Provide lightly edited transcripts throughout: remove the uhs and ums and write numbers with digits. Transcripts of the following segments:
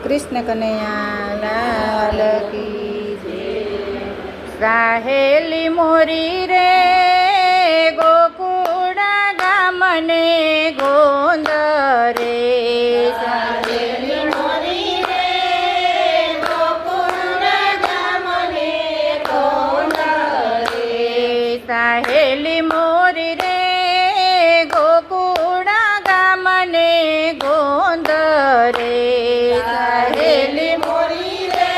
કૃષ્ણ કનૈયા લાલ કી જય। સાહેલી મોરી રે ગોકુળ ગામને ગોંદ રે, સાહેલી મોરી રે ગોકુળ ગામને ગોંદ રે, સાહેલી મોરી રે ગોકુળ ગામને ગોંદ રે, સાહેલી મોરી રે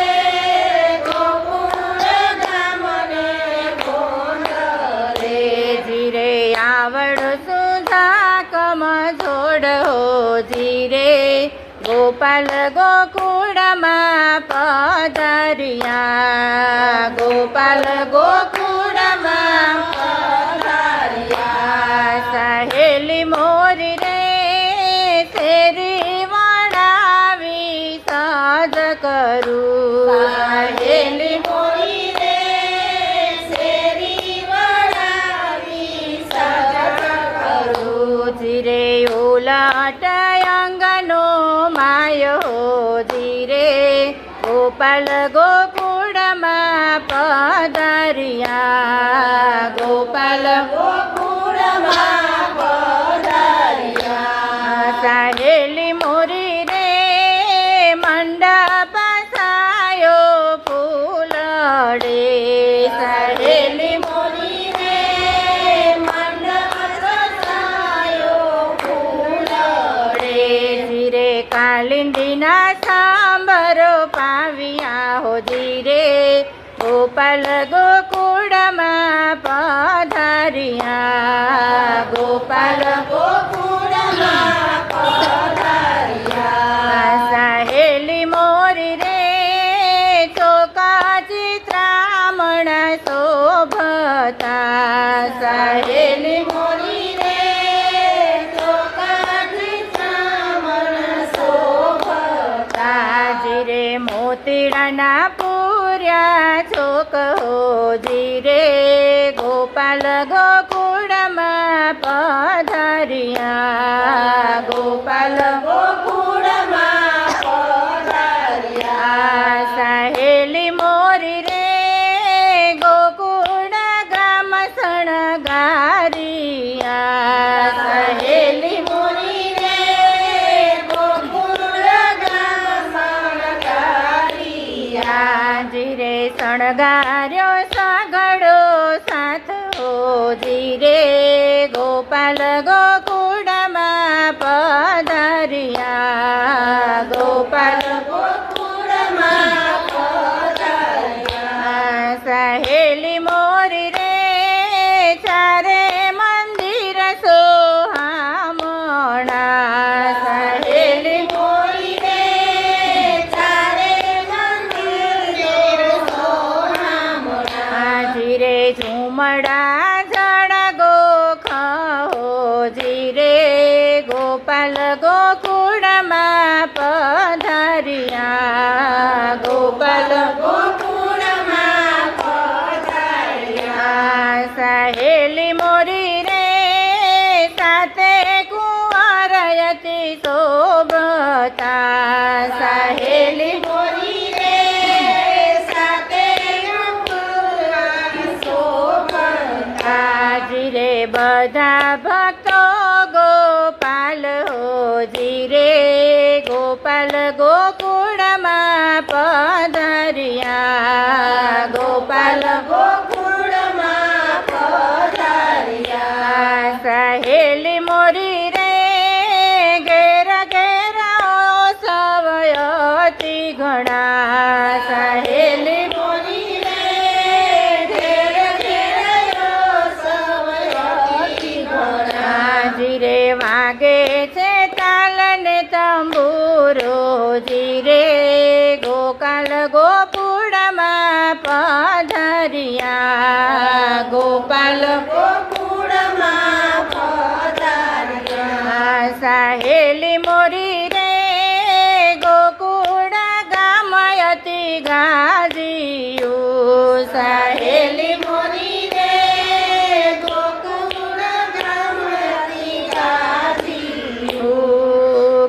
ગોકુળ ગામને ગોંદ રે, જીરે આવડ સુધા કમ જોડો જીરે ગોપાલ ગોકુળમાં પધાર્યા, ગોપાલ ગોકુળમાં પધાર્યા। સાહેલી મોરી રે શેરી વડાવી સાજ કરું, સાહેલી મોરી રે શેરી વડાવી સજ કરું, જીરે ઉલટ અંગનો માયો જીરે ગોપાલ ગોકુળમાં પધાર્યા, ગોપાલ ગોકુળમાં પધાર્યા। સાહેલી મોરી રે મંડપ સાયો ફૂલડે, સાહેલી મોરી રે મંડપ સાયો ફૂલડે, જીરે કાલિંદીના સાંભરો પાવ્યા હો જીરે ગોપાલ ગોકુળમાં પધાર્યા, ગોપાલ ગોકુળમાં પધાર્યા। સાહેલી મોરી રે ચોકા ચિત્રામણ શોભતા, સાહેલી મોરી રે ચોકાથી શ્રાવણ શોભતા, જીરે મોતીડાના પૂર્યા ચોક હો જીરે ગોપાલ ગોકુળમાં પધાર્યા, ગોપાલ ગોકુળમાં પધાર્યા। સાહેલી મોરી રે ગોકુળ ગામ શણગારિયા, સાહેલી મોરી રે ગોકુળ ગામ શણગારિયા, જીરે શણગાર્યો સગડો સાથો જીરે ગોપાલ ગોકુળમાં પધાર્યા, ગોપાલ ગોકુળમાં પધાર્યા। સાહેલી મોરી રે ચારે મંદિર સોહામણા, સાહેલી મોરી રે ચારે મંદિર સોહામણા, જીરે ઝુમડા જળ ગોખો જીરે ગોપાલ ગોકુળમાં પધાર્યા, ગોપાલ ગોકુળમાં પધાર્યા। સાહેલી મોરી રે સાતે કુંવરયતી શોભતા, સાહેલી મોરી રે સાતે કુંવરયતી શોભતા, જીરે બધા ભક્તો ગોપાલ હો જીરે ગોપાલ ગોકુળમાં પધાર્યા, ગોપાલ ગોકુળમાં પધાર્યા। સાહેલી મોરી રે ઘેર ઘેર સવયતી ઘણા, સાહેલી મોરી રે ઘેર ઘેર સવયતી ઘણા, જીરે વાગે છે તાલ ને તંબુરો જીરે ગોપાલ ગોકુળમાં પધાર્યા, ગોપાલ ગોકુળમાં પધાર્યા। સાહેલી મોરી રે ગોકુળ ગામયતી ગાજીયું, સાહેલી મોરી રે ગોકુળ ગામથી ગાજી,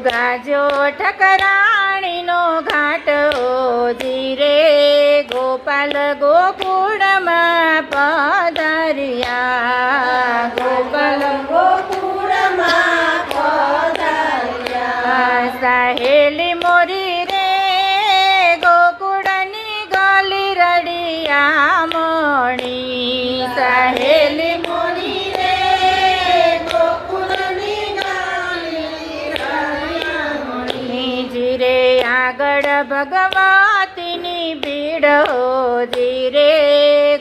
ગાજો ઠકરાણી નદીનો ઘાટ જીરે ગોપાલ ગોકુળમાં પધાર્યા ગોપાલ ગોકુળમાં પધાર્યા. સહેલી મોરી રે ગોકુળની ગલી રડિયા મણી સહેલી મોરી રે ગોકુળની ગાલી રડિયામણી. જીરે આગળ ભગવતીની ભીડ જીરે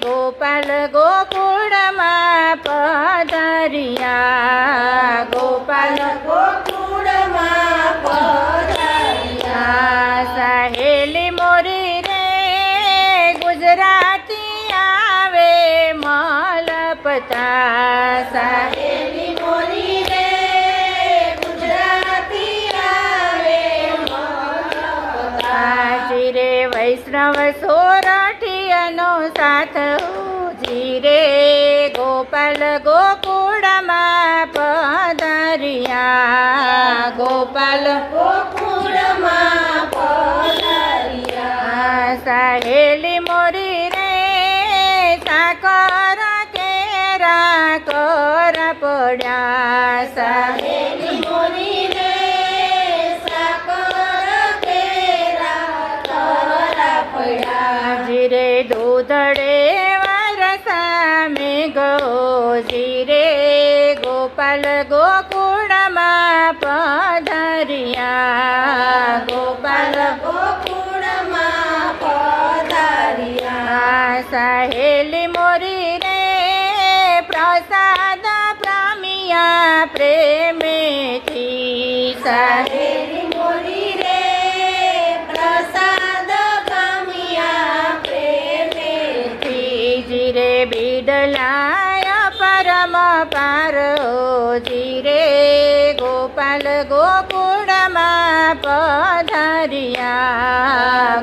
ગોપાલ ગોકુળમાં પધાર્યા ગોપાલ ગોકુળમાં પધાર્યા. સહેલી મોરી રે ગુજરાતી આવે મલપતા સહેલી મોરી રે ગુજરાતી આવે મલપતા. જીરે વૈષ્ણવ સોરઠિયાનો સાથ જીરે ગોપાલ ગોકુળમાં પધાર્યા ગોપાલ ગોકુળમાં પધાર્યા. સહેલી મોરી રે સાકર કેરા કર પડ્યા સહેલી મોરી રે સાકર કેરા કરા પડ્યા. જીરે દૂધડે વરસા મેઘો જીરે ગોપાલ ગોકુળમાં પધાર્યા ગોપાલ ગોકુળમાં પધાર્યા. સહેલી મોરી રે પ્રસાદ પ્રમિયા પ્રેમેથી સહેલી મોરી રે પ્રસાદ પામ્યા પ્રેમેથી. જીરે બીડલાય પરમ પાર જીરે ગોપાલ ગોકુળમાં પધાર્યા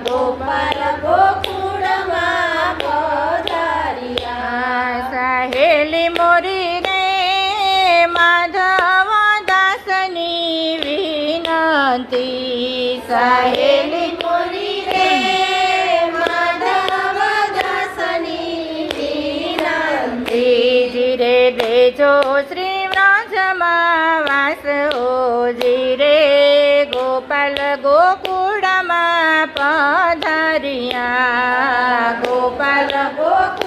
ગોપાલ ગોકુળમાં પધાર્યા. સહેલી મોરી રે માધવ દાસની વિનંતી સહેલી મોરી રે માધવ દાસની વિનંતી. જીરે દેજો શ્રી વ્રજમાં વાસ જીરે ગોપાલ ગોકુળમાં પધાર્યા ગોપાલ ગોકુળ